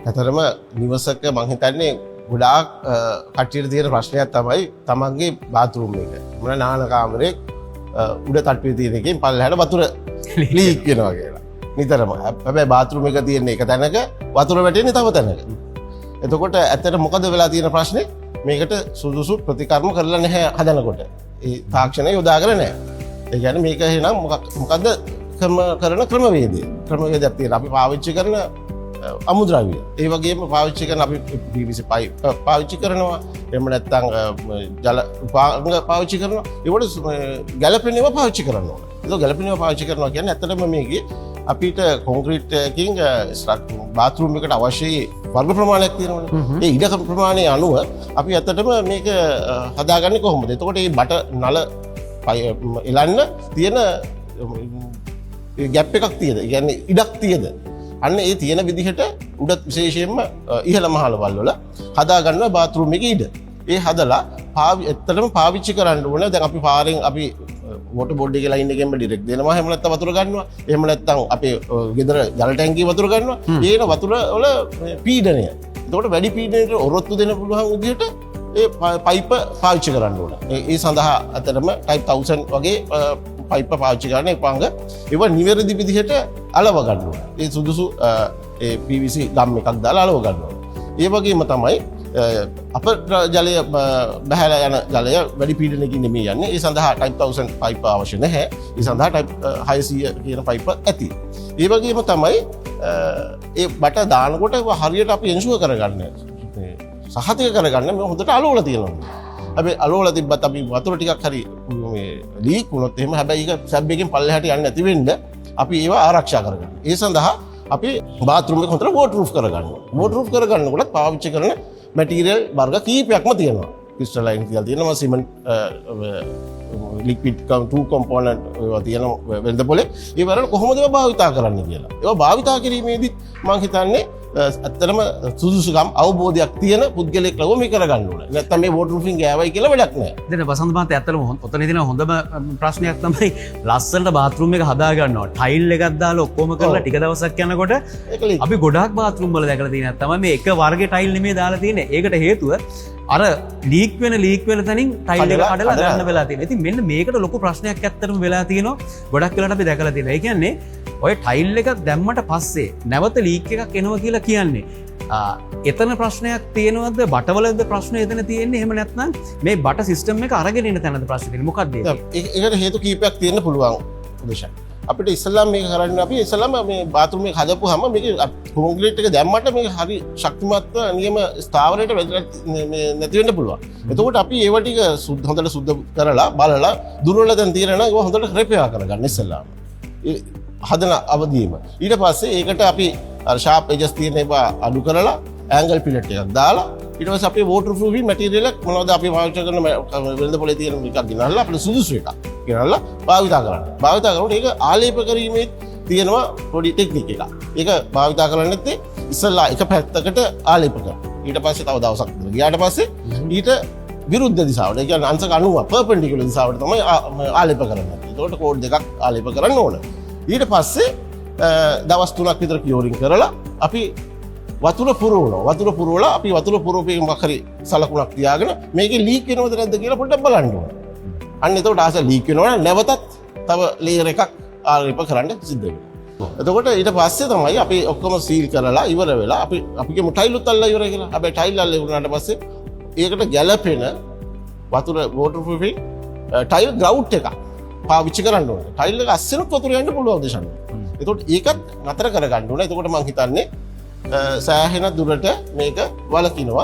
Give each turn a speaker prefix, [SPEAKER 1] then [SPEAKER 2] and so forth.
[SPEAKER 1] ඇතරම නිවසක මං හිතන්නේ ගොඩාක් කට්ටියට තියෙන ප්‍රශ්නයක් තමයි තමන්ගේ බාත්රූම් එක. මොන නාන කාමරේ උඩ තට්ටුවේ තියෙන එකෙන් පල්ලෙහාට වතුර ලීක් වෙනවා කියලා. නිතරම. හැබැයි බාත්රූම් එක තියෙන එක තැනක වතුර වැටෙන්නේ තව තැනක. එතකොට ඇත්තට මොකද වෙලා තියෙන ප්‍රශ්නේ? මේකට සුදුසු ප්‍රතිකර්ම කරලා නැහැ හදනකොට. ඒ තාක්ෂණය යොදාගෙන නැහැ. ඒ කියන්නේ මේක එහෙනම් මොකද්ද කරන ක්‍රමවේදය. ක්‍රමවේදයක් තියෙනවා. අපි පාවිච්චි කරන අමුද්‍රව්‍ය. ඒ වගේම පාවිච්චි කරන අපි PVC පයිප් පාවිච්චි කරනවා. එහෙම නැත්නම් ජල උපාංග පාවිච්චි කරනවා. ඒවට ගැළපෙන ඒවා පාවිච්චි කරනවා. ඒක ගැළපෙන ඒවා පාවිච්චි කරනවා කියන්නේ ඇත්තටම මේකේ අපිට කොන්ක්‍රීට් එකකින් බාත්රූම් එකට අවශ්‍ය වර්ග ප්‍රමාණයක් තියෙනවනේ. ඒ ඉඩ ප්‍රමාණය අනුව අපි ඇත්තටම මේක හදාගන්නේ කොහොමද? එතකොට මේ බට නල එලන්න තියෙන ගැප් එකක් තියෙද? ඒ කියන්නේ ඉඩක් තියෙද? අන්න ඒ තියෙන විදිහට උඩ විශේෂයෙන්ම ඉහළ මහලවල් වල හදාගන්නවා බාත්රූම් එකේ ඉඩ. ඒ හදලා ඇත්තටම පාවිච්චි කරන්න ඕනේ. දැන් අපි පාරෙන් අපි වෝටර් බෝඩ් එකේ ලයින් එකෙන්ම ඩිරෙක්ට් දෙනවා. එහෙම නැත්නම් වතුර ගන්නවා. එහෙම නැත්නම් අපේ ගෙදර ජල ටැංකියේ වතුර ගන්නවා. ඒන වතුර වල පීඩනය. එතකොට වැඩි පීඩනයකට ඔරොත්තු දෙන්න පුළුවන් විදිහට ඒ පයිප් පාවිච්චි කරන්න ඕන. ඒ සඳහා අතරම ටයිප් 1000 වගේ පයිප් පාවිච්චි කරන එපාංග ඒවා නිවැරදි විදිහට අලව ගන්න ඕන. ඒ සුදුසු ඒ PVC ගම් එකක් දාලා අලව ගන්න ඕන. ඒ වගේම තමයි අප ජලය බහැලා යන ජලය වැඩි පීඩනයකින් නෙමෙයි යන්නේ. ඒ සඳහා ටයිප් 1000 පයිප් අවශ්‍ය නැහැ. ඒ සඳහා ටයිප් 600 කියන පයිප් ඇති. ඒ වගේම තමයි ඒ බට දානකොට හරියට අපි එන්ෂුවර් කරගන්න සහතික කරගන්න මේ හොඳට අලවලා තියෙනවා. හැබැයි අලවලා තිබ්බත් අපි වතුර ටිකක් හරි මේ ලීක් වුණොත් එහෙම හැබැයි ඒක සැබ් එකෙන් පල්ලෙහාට යන්නේ නැති වෙන්න අපි ඒවා ආරක්ෂා කරගන්න. ඒ සඳහා අපි බාත්රූම් එක හොඳට වෝටර්ප්‍රූෆ් කරගන්නවා. වෝටර්ප්‍රූෆ් කරගන්නකොට පාවිච්චි කරන මැටීරියල් වර්ග කීපයක්ම තියෙනවා. ක්‍රිස්ටලයින් කියලා තියෙනවා, සිමන්ට් ලික්විඩ් ටු කොම්පොනන්ට් ඒවා තියෙනවා වෙළඳ පොලේ. ඒ වල කොහොමද ඒවා භාවිතා කරන්න කියලා. ඒවා භාවිතා කිරීමේදී මම හිතන්නේ ඇත්තටම සුදුසුකම් අවබෝධයක් තියෙන පුද්ගලයෙක් ලව මේ කරගන්න ඕනේ. නැත්නම් මේ වෝටර් ප්‍රූෆින් ගෑවයි කියලා වැඩක් නැහැ.
[SPEAKER 2] දැන් වසන්ත මහත්තයා ඇත්තටම ඔතන තියෙන හොඳම ප්‍රශ්නයක් තමයි ලස්සනට බාත්රූම් එක හදා ගන්නවා. ටයිල් එකක් දාලා ඔක්කොම කරලා ටික දවසක් යනකොට අපි ගොඩාක් බාත්රූම් වල දැකලා තියෙනවා තමයි මේ එක වර්ගේ ටයිල් නෙමෙයි දාලා තියෙන්නේ. ඒකට හේතුව අර ලීක් වෙන තැනින් ටයිල් එක කඩලා ගන්න වෙලා තියෙනවා. ඉතින් මෙන්න මේකට ලොකු ප්‍රශ්නයක් ඇත්තටම වෙලා තියෙනවා. ගොඩක් වෙලාවට අපි දැකලා තියෙනවා. ඒ කියන්නේ ඔය ටයිල් එකක් දැම්මට පස්සේ නැවත ලීක් එකක් එනවා කියලා කියන්නේ එතන ප්‍රශ්නයක් තියෙනවද? බටවලද ප්‍රශ්න එතන තියෙන්නේ? එහෙම නැත්නම් මේ බට සිස්ටම් එක අරගෙන ඉන්න තැනද ප්‍රශ්නේ තියෙන්නේ? මොකක්ද ඒක?
[SPEAKER 1] ඒකට හේතු කීපයක් තියෙන්න පුළුවන් උදේශා. අපිට ඉස්සල්ලාම මේක කරන්නේ අපි ඉස්සල්ලාම මේ බාත්රූම් එක හදපුවාම මේක කොන්ක්‍රීට් එක දැම්මට මේක හරි ශක්තිමත්ව නියම ස්ථාවරයට නැති වෙන්න පුළුවන්. එතකොට අපි ඒව ටික හොඳට සුද්ධ කරලා බලලා දුර්වල දැන් තියෙනවා ඒක හොඳට රිපෙයාර් කරගන්න ඉස්සල්ලාම. හදන අවදීම ඊට පස්සේ ඒකට අපි ෂාප් එජස් තියෙන ඒවා අඩු කරලා ඇන්ගල් පිලට් එකක් දාලා ඊට පස්සේ අපි වෝටර් ප්‍රූෆින් මැටීරියල් එක මොනවද අපි පාවිච්චි කරන වෙළඳ පොලේ තියෙන එකක් ගෙනල්ලා අපිට සුදුසු එකක් ගෙනල්ලා භාවිතා කරන්න. භාවිතා කරනකොට ඒක ආලේප කිරීමේ තියෙනවා පොඩි ටෙක්නික් එකක්. ඒක භාවිතා කරන්නේ නැත්තේ ඉස්සල්ලා එක පැත්තකට ආලේප කරනවා. ඊට පස්සේ තව දවසක් ගියාට පස්සේ ඊට විරුද්ධ දිශාවට ඒ කියන්නේ අංශක 90 පර්පෙන්ඩිකියුලර් දිශාවට තමයි ආලේප කරන්නේ. ඒකට කෝඩ් දෙකක් ආලේප කරන්න ඕන. ඊට පස්සේ දවස් 3ක් විතර කියෝරින් කරලා අපි වතුර පුරවනවා. වතුර පුරවලා අපි වතුර පුරවපේක මොකක් හරි සලකුණක් තියාගෙන මේකේ ලීක් වෙනවද නැද්ද කියලා පොඩ්ඩක් බලන්න ඕන. අන්න එතකොට ආස ලීක් වෙනවා නැවතත් තව ලේයර් එකක් ආලේප කරන්න සිද්ධ වෙනවා. එතකොට ඊට පස්සේ තමයි අපි ඔක්කොම සීල් කරලා ඉවර වෙලා අපිගේ ටයිලුත් අල්ලලා ඉවරයි කියලා. හැබැයි ටයිල් අල්ලලා ඉවරනාට පස්සේ ඒකට ගැළපෙන වතුර වෝටර් ප්‍රූෆින් ටයිල් ග්‍රවුට් එකක් පාවිච්චි කරන්න ඕනේ. ටයිල් එක අස්සෙනුත් වතුර යන්න පුළුවන් දේශන. එතකොට ඒකත් නතර කරගන්න ඕනේ. එතකොට මම හිතන්නේ සෑහෙන දුරට මේක වලකිනවා.